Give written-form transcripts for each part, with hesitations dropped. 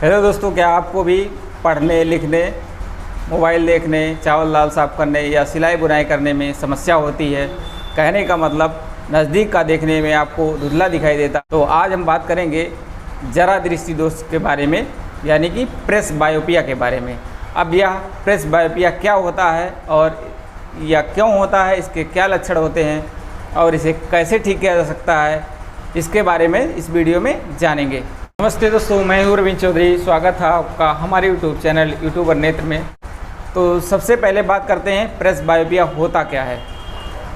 Hello दोस्तों, क्या आपको भी पढ़ने लिखने, मोबाइल देखने, चावल दाल साफ़ करने या सिलाई बुनाई करने में समस्या होती है? कहने का मतलब नज़दीक का देखने में आपको धुंधला दिखाई देता। तो आज हम बात करेंगे जरा दृष्टि दोष के बारे में, यानी कि प्रेस बायोपिया के बारे में। अब यह प्रेस बायोपिया क्या होता है और या क्यों होता है, इसके क्या लक्षण होते हैं और इसे कैसे ठीक किया जा सकता है, इसके बारे में इस वीडियो में जानेंगे। नमस्ते दोस्तों, मैं हूं रविंद्र चौधरी। स्वागत है आपका हमारे यूट्यूब चैनल यूट्यूबर नेत्र में। तो सबसे पहले बात करते हैं प्रेस बायोपिया होता क्या है।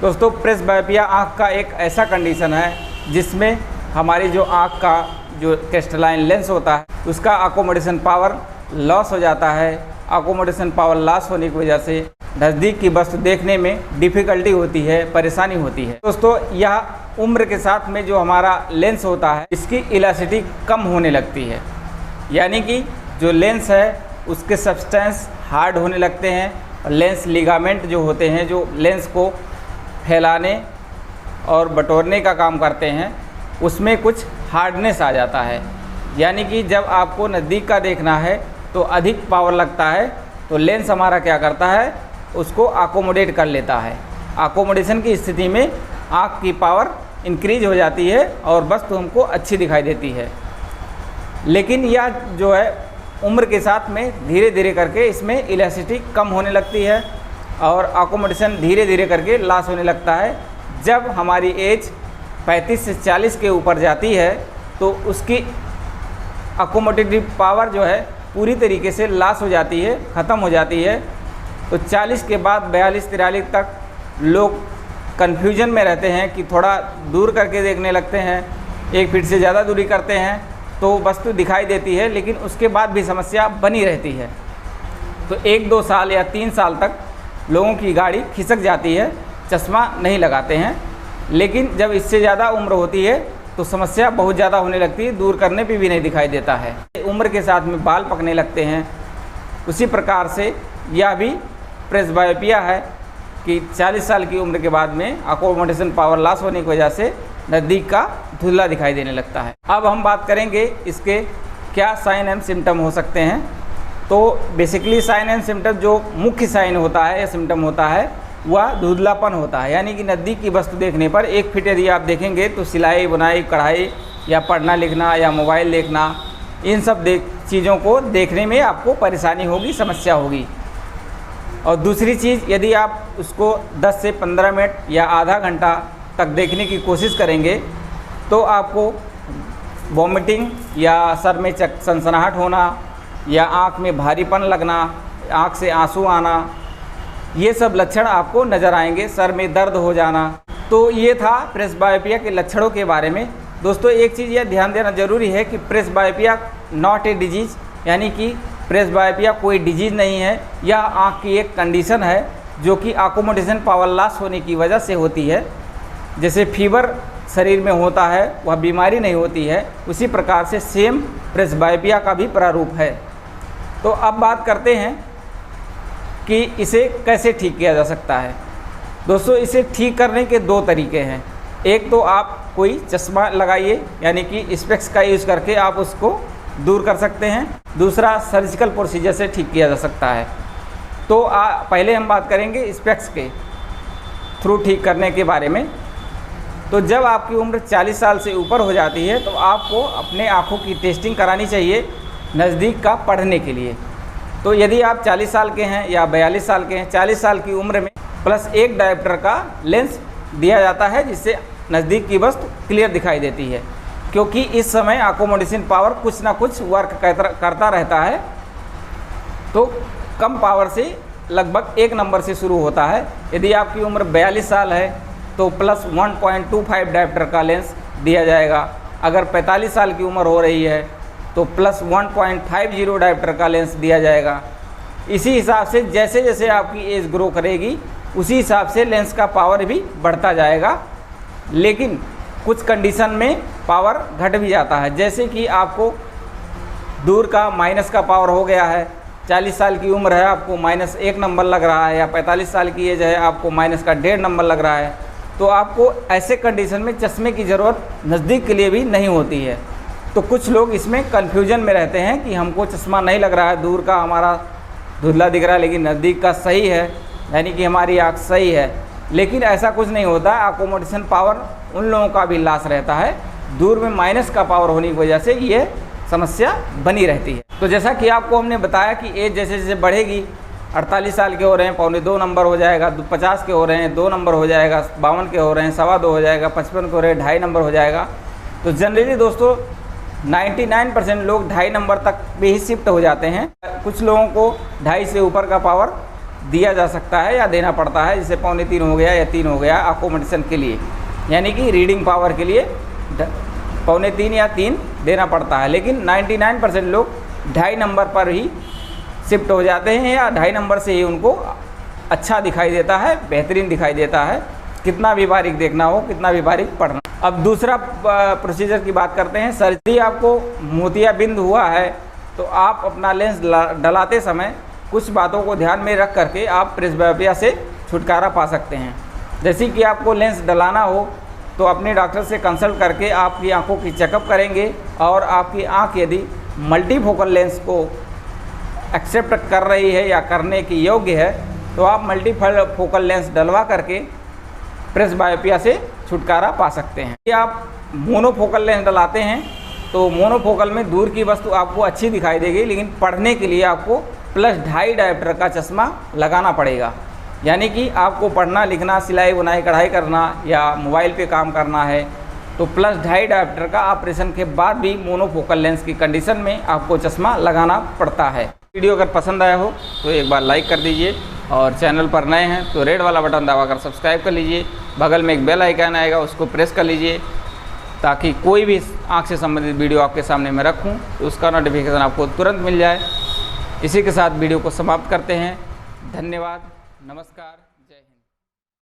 दोस्तों, प्रेस बायोपिया आँख का एक ऐसा कंडीशन है जिसमें हमारी जो आँख का जो क्रिस्टलाइन लेंस होता है उसका अकोमोडेशन पावर लॉस हो जाता है। अकोमोडेशन पावर लॉस होने की वजह से नज़दीक की वस्तु देखने में डिफ़िकल्टी होती है, परेशानी होती है। दोस्तों, यह उम्र के साथ में जो हमारा लेंस होता है इसकी इलास्टिसिटी कम होने लगती है, यानी कि जो लेंस है उसके सब्सटेंस हार्ड होने लगते हैं और लेंस लिगामेंट जो होते हैं, जो लेंस को फैलाने और बटोरने का काम करते हैं, उसमें कुछ हार्डनेस आ जाता है। यानी कि जब आपको नज़दीक का देखना है तो अधिक पावर लगता है, तो लेंस हमारा क्या करता है, उसको अकोमोडेट कर लेता है। अकोमोडेशन की स्थिति में आँख की पावर इंक्रीज हो जाती है और वस्तु हमको अच्छी दिखाई देती है। लेकिन यह जो है उम्र के साथ में धीरे धीरे करके इसमें इलास्टिसिटी कम होने लगती है और अकोमोडेशन धीरे धीरे करके लॉस होने लगता है। जब हमारी एज 35 से 40 के ऊपर जाती है तो उसकी अकोमोडेटिव पावर जो है पूरी तरीके से लॉस हो जाती है, ख़त्म हो जाती है। तो 40 के बाद 42-43 तक लोग कन्फ्यूजन में रहते हैं कि थोड़ा दूर करके देखने लगते हैं, 1 फीट से ज़्यादा दूरी करते हैं तो वस्तु दिखाई देती है, लेकिन उसके बाद भी समस्या बनी रहती है। तो 1-2 साल या 3 साल तक लोगों की गाड़ी खिसक जाती है, चश्मा नहीं लगाते हैं। लेकिन जब इससे ज़्यादा उम्र होती है तो समस्या बहुत ज़्यादा होने लगती है, दूर करने पे भी नहीं दिखाई देता है। उम्र के साथ में बाल पकने लगते हैं। उसी प्रकार से यह भी प्रेस बायोपिया है कि 40 साल की उम्र के बाद में अकोमोडेशन पावर लॉस होने की वजह से नज़दीक का धुंधला दिखाई देने लगता है। अब हम बात करेंगे इसके क्या साइन एंड सिम्टम हो सकते हैं। तो बेसिकली साइन एंड सिम्टम, जो मुख्य साइन होता है या सिम्टम होता है, वह धुंधलापन होता है। यानी कि नज़दीक की वस्तु देखने पर 1 फीट यदि आप देखेंगे तो सिलाई बुनाई, कढ़ाई या पढ़ना लिखना या मोबाइल देखना, इन सब चीज़ों को देखने में आपको परेशानी होगी, समस्या होगी। और दूसरी चीज़, यदि आप उसको 10 से 15 मिनट या आधा घंटा तक देखने की कोशिश करेंगे तो आपको वॉमिटिंग या सर में सनसनाहट होना या आँख में भारीपन लगना, आँख से आंसू आना, ये सब लक्षण आपको नज़र आएंगे। सर में दर्द हो जाना। तो ये था प्रेस बायोपिया के लक्षणों के बारे में। दोस्तों, एक चीज़ यह ध्यान देना ज़रूरी है कि प्रेस बायोपिया नॉट ए डिजीज़, यानी कि प्रेस बायोपिया कोई डिजीज़ नहीं है। यह आँख की एक कंडीशन है जो कि अकोमोडेशन पावर लॉस होने की वजह से होती है। जैसे फीवर शरीर में होता है, वह बीमारी नहीं होती है, उसी प्रकार से सेम प्रेस बायोपिया का भी प्रारूप है। तो अब बात करते हैं कि इसे कैसे ठीक किया जा सकता है। दोस्तों, इसे ठीक करने के 2 तरीके हैं। एक तो आप कोई चश्मा लगाइए, यानी कि स्पेक्स का यूज़ करके आप उसको दूर कर सकते हैं। दूसरा, सर्जिकल प्रोसीजर से ठीक किया जा सकता है। तो पहले हम बात करेंगे स्पेक्स के थ्रू ठीक करने के बारे में। तो जब आपकी उम्र 40 साल से ऊपर हो जाती है तो आपको अपने आँखों की टेस्टिंग करानी चाहिए नज़दीक का पढ़ने के लिए। तो यदि आप 40 साल के हैं या 42 साल के हैं, 40 साल की उम्र में +1 डायोप्टर का लेंस दिया जाता है जिससे नज़दीक की वस्तु क्लियर दिखाई देती है, क्योंकि इस समय अकोमोडेशन पावर कुछ ना कुछ वर्क करता रहता है। तो कम पावर से लगभग 1 नंबर से शुरू होता है। यदि आपकी उम्र 42 साल है तो +1.25 डायोप्टर का लेंस दिया जाएगा। अगर 45 साल की उम्र हो रही है तो +1.50 डायोप्टर का लेंस दिया जाएगा। इसी हिसाब से जैसे जैसे आपकी एज ग्रो करेगी उसी हिसाब से लेंस का पावर भी बढ़ता जाएगा। लेकिन कुछ कंडीशन में पावर घट भी जाता है, जैसे कि आपको दूर का माइनस का पावर हो गया है, 40 साल की उम्र है, आपको -1 नंबर लग रहा है, या 45 साल की एज है, आपको माइनस का 1.5 नंबर लग रहा है, तो आपको ऐसे कंडीशन में चश्मे की ज़रूरत नज़दीक के लिए भी नहीं होती है। तो कुछ लोग इसमें कन्फ्यूजन में रहते हैं कि हमको चश्मा नहीं लग रहा है, दूर का हमारा धुंधला दिख रहा है लेकिन नज़दीक का सही है, यानी कि हमारी आँख सही है। लेकिन ऐसा कुछ नहीं होता। अकोमोडेशन पावर उन लोगों का भी लॉस रहता है, दूर में माइनस का पावर होने की वजह से ये समस्या बनी रहती है। तो जैसा कि आपको हमने बताया कि एज जैसे जैसे बढ़ेगी, 48 साल के हो रहे हैं 2.25 नंबर हो जाएगा, 50 के हो रहे हैं 2 नंबर हो जाएगा, 52 के हो रहे हैं 2.25 हो जाएगा, 55 के हो रहे हैं 2.5 नंबर हो जाएगा। तो जनरली दोस्तों 99% लोग 2.5 नंबर तक भी ही शिफ्ट हो जाते हैं। कुछ लोगों को 2.5 से ऊपर का पावर दिया जा सकता है या देना पड़ता है, जैसे 2.25 हो गया या 3 हो गया अकोमोडेशन के लिए, यानी कि रीडिंग पावर के लिए 2.25 या 3 देना पड़ता है। लेकिन 99% लोग 2.5 नंबर पर ही शिफ्ट हो जाते हैं या 2.5 नंबर से ही उनको अच्छा दिखाई देता है, बेहतरीन दिखाई देता है, कितना भी बारीक देखना हो, कितना भी बारीक पढ़ना। अब दूसरा प्रोसीजर की बात करते हैं। सर्जरी आपको मोतियाबिंद हुआ है तो आप अपना लेंस डलाते समय कुछ बातों को ध्यान में रख करके आप प्रेसबायोपिया से छुटकारा पा सकते हैं। जैसे कि आपको लेंस डलाना हो तो अपने डॉक्टर से कंसल्ट करके आपकी आंखों की चेकअप करेंगे, और आपकी आंख यदि मल्टीफोकल लेंस को एक्सेप्ट कर रही है या करने की योग्य है तो आप मल्टीफोकल लेंस डलवा करके प्रेसबायोपिया से छुटकारा पा सकते हैं। यदि आप मोनोफोकल लेंस डलाते हैं तो मोनोफोकल में दूर की वस्तु आपको अच्छी दिखाई देगी, लेकिन पढ़ने के लिए आपको +2.5 डायोप्टर का चश्मा लगाना पड़ेगा। यानी कि आपको पढ़ना लिखना, सिलाई बुनाई कढ़ाई करना या मोबाइल पे काम करना है तो +2.5 डायोप्टर का ऑपरेशन के बाद भी मोनोफोकल लेंस की कंडीशन में आपको चश्मा लगाना पड़ता है। वीडियो अगर पसंद आया हो तो एक बार लाइक कर दीजिए, और चैनल पर नए हैं तो रेड वाला बटन दबाकर सब्सक्राइब कर लीजिए। बगल में एक बेल आइकन आएगा, उसको प्रेस कर लीजिए ताकि कोई भी आँख से संबंधित वीडियो आपके सामने मैं रखूँ तो उसका नोटिफिकेशन आपको तुरंत मिल जाए। इसी के साथ वीडियो को समाप्त करते हैं। धन्यवाद, नमस्कार।